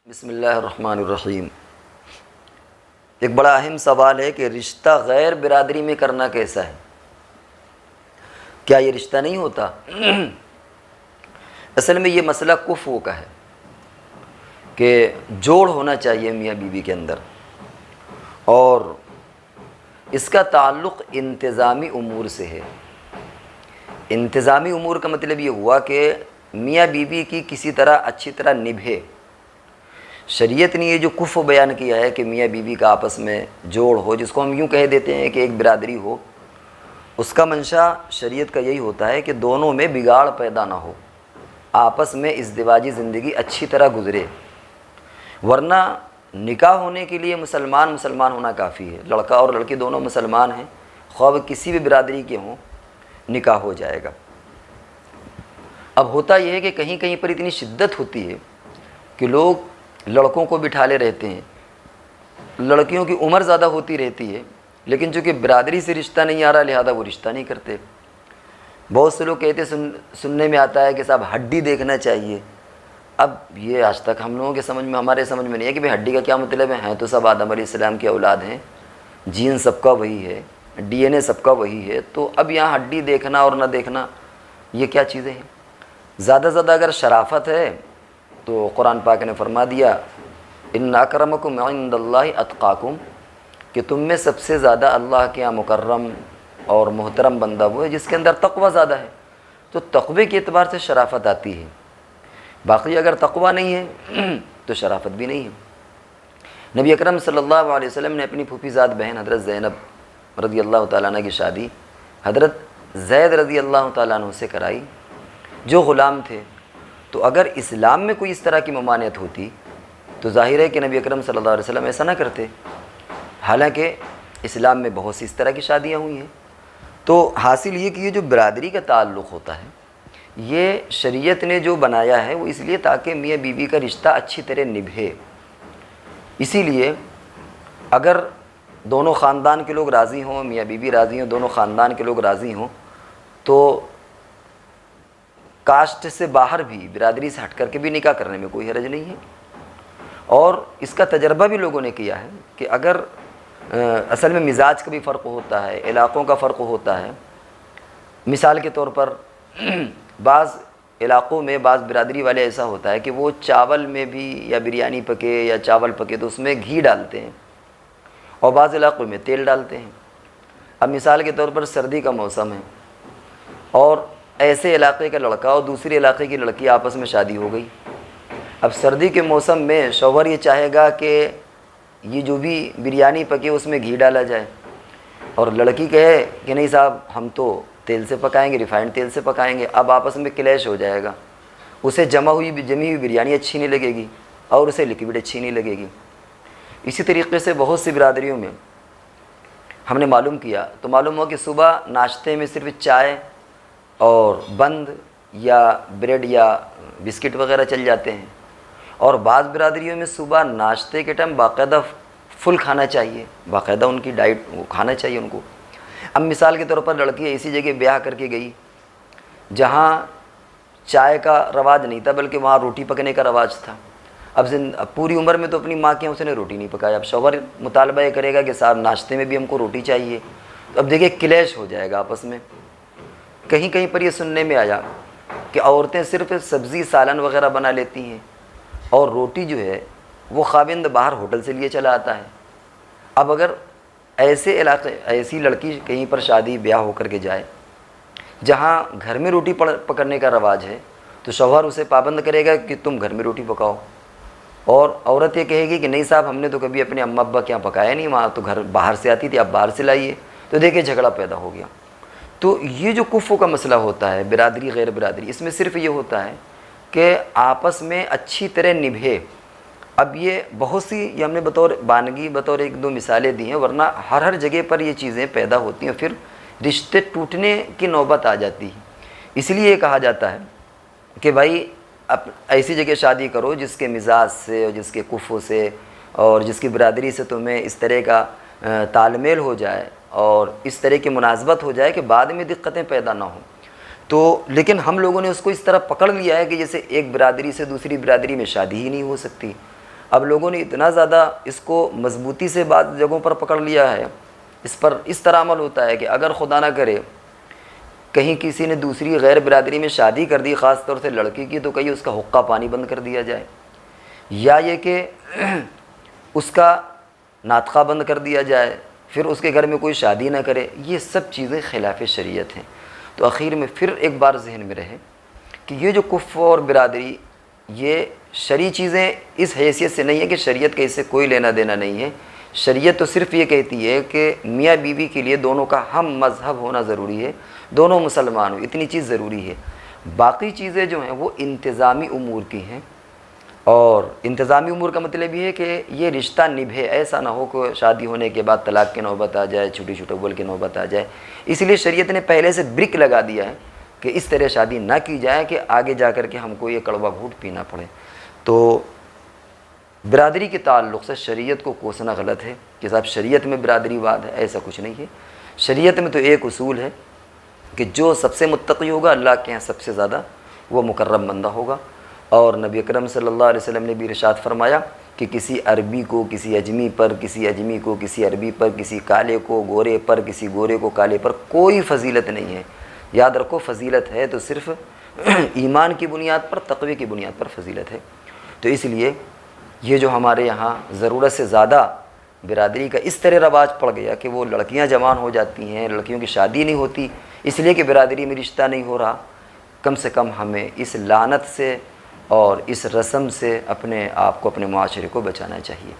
بسم اللہ الرحمن الرحیم۔ ایک بڑا اہم سوال ہے کہ رشتہ غیر برادری میں کرنا کیسا ہے؟ کیا یہ رشتہ نہیں ہوتا؟ اصل میں یہ مسئلہ کفو کا ہے کہ جوڑ ہونا چاہیے میاں بیوی کے اندر، اور اس کا تعلق انتظامی امور سے ہے۔ انتظامی امور کا مطلب یہ ہوا کہ میاں بیوی کی کسی طرح اچھی طرح نبھے۔ شریعت نے یہ جو کفو بیان کیا ہے کہ میاں بیوی کا آپس میں جوڑ ہو، جس کو ہم یوں کہہ دیتے ہیں کہ ایک برادری ہو، اس کا منشا شریعت کا یہی ہوتا ہے کہ دونوں میں بگاڑ پیدا نہ ہو، آپس میں ازدواجی زندگی اچھی طرح گزرے۔ ورنہ نکاح ہونے کے لیے مسلمان ہونا کافی ہے، لڑکا اور لڑکی دونوں مسلمان ہیں، خواہ کسی بھی برادری کے ہوں، نکاح ہو جائے گا۔ اب ہوتا یہ ہے کہ کہیں کہیں پر اتنی شدت ہوتی ہے کہ لوگ لڑکوں کو بٹھا لے رہتے ہیں، لڑکیوں کی عمر زیادہ ہوتی رہتی ہے، لیکن چونکہ برادری سے رشتہ نہیں آ رہا لہذا وہ رشتہ نہیں کرتے۔ بہت سے لوگ کہتے سننے میں آتا ہے کہ صاحب ہڈی دیکھنا چاہیے۔ اب یہ آج تک ہم لوگوں کے ہمارے سمجھ میں نہیں ہے کہ ہڈی کا کیا مطلب ہے۔ ہیں تو سب آدم علیہ السلام کی اولاد ہیں، جین سب کا وہی ہے، ڈی این اے سب کا وہی ہے، تو اب یہاں ہڈی دیکھنا اور نہ دیکھنا یہ کیا چیزیں ہیں؟ زیادہ زیادہ اگر شرافت ہے تو قرآن پاک نے فرما دیا ان اکرمکم عند اللہ اتقاکم، کہ تم میں سب سے زیادہ اللہ کے یہاں مکرم اور محترم بندہ وہ ہے جس کے اندر تقوی زیادہ ہے۔ تو تقوی کے اعتبار سے شرافت آتی ہے، باقی اگر تقوی نہیں ہے تو شرافت بھی نہیں ہے۔ نبی اکرم صلی اللہ علیہ وسلم نے اپنی پھوپھی زاد بہن حضرت زینب رضی اللہ تعالیٰ عنہ کی شادی حضرت زید رضی اللہ تعالیٰ عنہ سے کرائی جو غلام تھے۔ تو اگر اسلام میں کوئی اس طرح کی ممانعت ہوتی تو ظاہر ہے کہ نبی اکرم صلی اللہ علیہ وسلم ایسا نہ کرتے، حالانکہ اسلام میں بہت سی اس طرح کی شادیاں ہوئی ہیں۔ تو حاصل یہ کہ یہ جو برادری کا تعلق ہوتا ہے یہ شریعت نے جو بنایا ہے وہ اس لیے تاکہ میاں بیوی کا رشتہ اچھی طرح نبھے۔ اسی لیے اگر دونوں خاندان کے لوگ راضی ہوں، میاں بیوی راضی ہوں، دونوں خاندان کے لوگ راضی ہوں، تو کاسٹ سے باہر بھی، برادری سے ہٹ کر کے بھی نکاح کرنے میں کوئی حرج نہیں ہے۔ اور اس کا تجربہ بھی لوگوں نے کیا ہے کہ اگر اصل میں مزاج کا بھی فرق ہوتا ہے، علاقوں کا فرق ہوتا ہے۔ مثال کے طور پر بعض علاقوں میں بعض برادری والے ایسا ہوتا ہے کہ وہ چاول میں بھی یا بریانی پکے یا چاول پکے تو اس میں گھی ڈالتے ہیں، اور بعض علاقوں میں تیل ڈالتے ہیں۔ اب مثال کے طور پر سردی کا موسم ہے اور ایسے علاقے کا لڑکا اور دوسرے علاقے کی لڑکی آپس میں شادی ہو گئی۔ اب سردی کے موسم میں شوہر یہ چاہے گا کہ یہ جو بھی بریانی پکے اس میں گھی ڈالا جائے، اور لڑکی کہے کہ نہیں صاحب ہم تو تیل سے پکائیں گے، ریفائنڈ تیل سے پکائیں گے۔ اب آپس میں کلیش ہو جائے گا، اسے جمی ہوئی بریانی اچھی نہیں لگے گی اور اسے لکوڈ اچھی نہیں لگے گی۔ اسی طریقے سے بہت سی برادریوں میں ہم نے معلوم کیا تو معلوم ہوا کہ صبح ناشتے میں صرف چائے اور بند یا بریڈ یا بسکٹ وغیرہ چل جاتے ہیں، اور بعض برادریوں میں صبح ناشتے کے ٹائم باقاعدہ فل کھانا چاہیے، باقاعدہ ان کی ڈائٹ وہ کھانا چاہیے ان کو۔ اب مثال کے طور پر لڑکی ایسی جگہ بیاہ کر کے گئی جہاں چائے کا رواج نہیں تھا بلکہ وہاں روٹی پکنے کا رواج تھا۔ اب پوری عمر میں تو اپنی ماں کے یہاں اس نے روٹی نہیں پکایا، اب شوہر مطالبہ یہ کرے گا کہ صاحب ناشتے میں بھی ہم کو روٹی چاہیے، تو اب دیکھیے کلیش ہو جائے گا آپس میں۔ کہیں کہیں پر یہ سننے میں آیا کہ عورتیں صرف سبزی سالن وغیرہ بنا لیتی ہیں اور روٹی جو ہے وہ خاوند باہر ہوٹل سے لیے چلا آتا ہے۔ اب اگر ایسے علاقے ایسی لڑکی کہیں پر شادی بیاہ ہو کر کے جائے جہاں گھر میں روٹی پکڑنے کا رواج ہے تو شوہر اسے پابند کرے گا کہ تم گھر میں روٹی پکاؤ، اور عورت یہ کہے گی کہ نہیں صاحب ہم نے تو کبھی اپنے اماں ابا کے یہاں پکایا نہیں، وہاں تو گھر باہر سے آتی تھی، اب باہر سے لائیے، تو دیکھیں جھگڑا پیدا ہو گیا۔ تو یہ جو کفو کا مسئلہ ہوتا ہے برادری غیر برادری، اس میں صرف یہ ہوتا ہے کہ آپس میں اچھی طرح نبھے۔ اب یہ بہت سی یہ ہم نے بطور ایک دو مثالیں دی ہیں، ورنہ ہر جگہ پر یہ چیزیں پیدا ہوتی ہیں، پھر رشتے ٹوٹنے کی نوبت آ جاتی ہے۔ اس لیے یہ کہا جاتا ہے کہ بھائی ایسی جگہ شادی کرو جس کے مزاج سے اور جس کے کفو سے اور جس کی برادری سے تمہیں اس طرح کا تال میل ہو جائے اور اس طرح کی مناسبت ہو جائے کہ بعد میں دقتیں پیدا نہ ہوں۔ تو لیکن ہم لوگوں نے اس کو اس طرح پکڑ لیا ہے کہ جیسے ایک برادری سے دوسری برادری میں شادی ہی نہیں ہو سکتی، اب لوگوں نے اتنا زیادہ اس کو مضبوطی سے بعض جگہوں پر پکڑ لیا ہے، اس پر اس طرح عمل ہوتا ہے کہ اگر خدا نہ کرے کہیں کسی نے دوسری غیر برادری میں شادی کر دی، خاص طور سے لڑکی کی، تو کہیں اس کا حقہ پانی بند کر دیا جائے، یا یہ کہ اس کا ناطقہ بند کر دیا جائے، پھر اس کے گھر میں کوئی شادی نہ کرے۔ یہ سب چیزیں خلاف شریعت ہیں۔ تو اخیر میں پھر ایک بار ذہن میں رہے کہ یہ جو کفر اور برادری، یہ شرعی چیزیں اس حیثیت سے نہیں ہے کہ شریعت کے اس سے کوئی لینا دینا نہیں ہے۔ شریعت تو صرف یہ کہتی ہے کہ میاں بیوی کے لیے دونوں کا ہم مذہب ہونا ضروری ہے، دونوں مسلمان ہو، اتنی چیز ضروری ہے۔ باقی چیزیں جو ہیں وہ انتظامی امور کی ہیں، اور انتظامی امور کا مطلب یہ ہے کہ یہ رشتہ نبھے، ایسا نہ ہو کہ شادی ہونے کے بعد طلاق کی نوبت آ جائے، چھوٹی چھوٹے بول کی نوبت آ جائے۔ اس لیے شریعت نے پہلے سے بریک لگا دیا ہے کہ اس طرح شادی نہ کی جائے کہ آگے جا کر کے ہم کو یہ کڑوا گھونٹ پینا پڑے۔ تو برادری کے تعلق سے شریعت کو کوسنا غلط ہے کہ صاحب شریعت میں برادری واد ہے، ایسا کچھ نہیں ہے۔ شریعت میں تو ایک اصول ہے کہ جو سب سے متقی ہوگا اللہ کے یہاں سب سے زیادہ وہ مکرم بندہ ہوگا، اور نبی اکرم صلی اللہ علیہ وسلم نے بھی ارشاد فرمایا کہ کسی عربی کو کسی اجمی پر، کسی اجمی کو کسی عربی پر، کسی کالے کو گورے پر، کسی گورے کو کالے پر کوئی فضیلت نہیں ہے۔ یاد رکھو، فضیلت ہے تو صرف ایمان کی بنیاد پر، تقوی کی بنیاد پر فضیلت ہے۔ تو اس لیے یہ جو ہمارے یہاں ضرورت سے زیادہ برادری کا اس طرح رواج پڑ گیا کہ وہ لڑکیاں جوان ہو جاتی ہیں، لڑکیوں کی شادی نہیں ہوتی اس لیے کہ برادری میں رشتہ نہیں ہو رہا، کم سے کم ہمیں اس لعنت سے اور اس رسم سے اپنے آپ کو، اپنے معاشرے کو بچانا چاہیے۔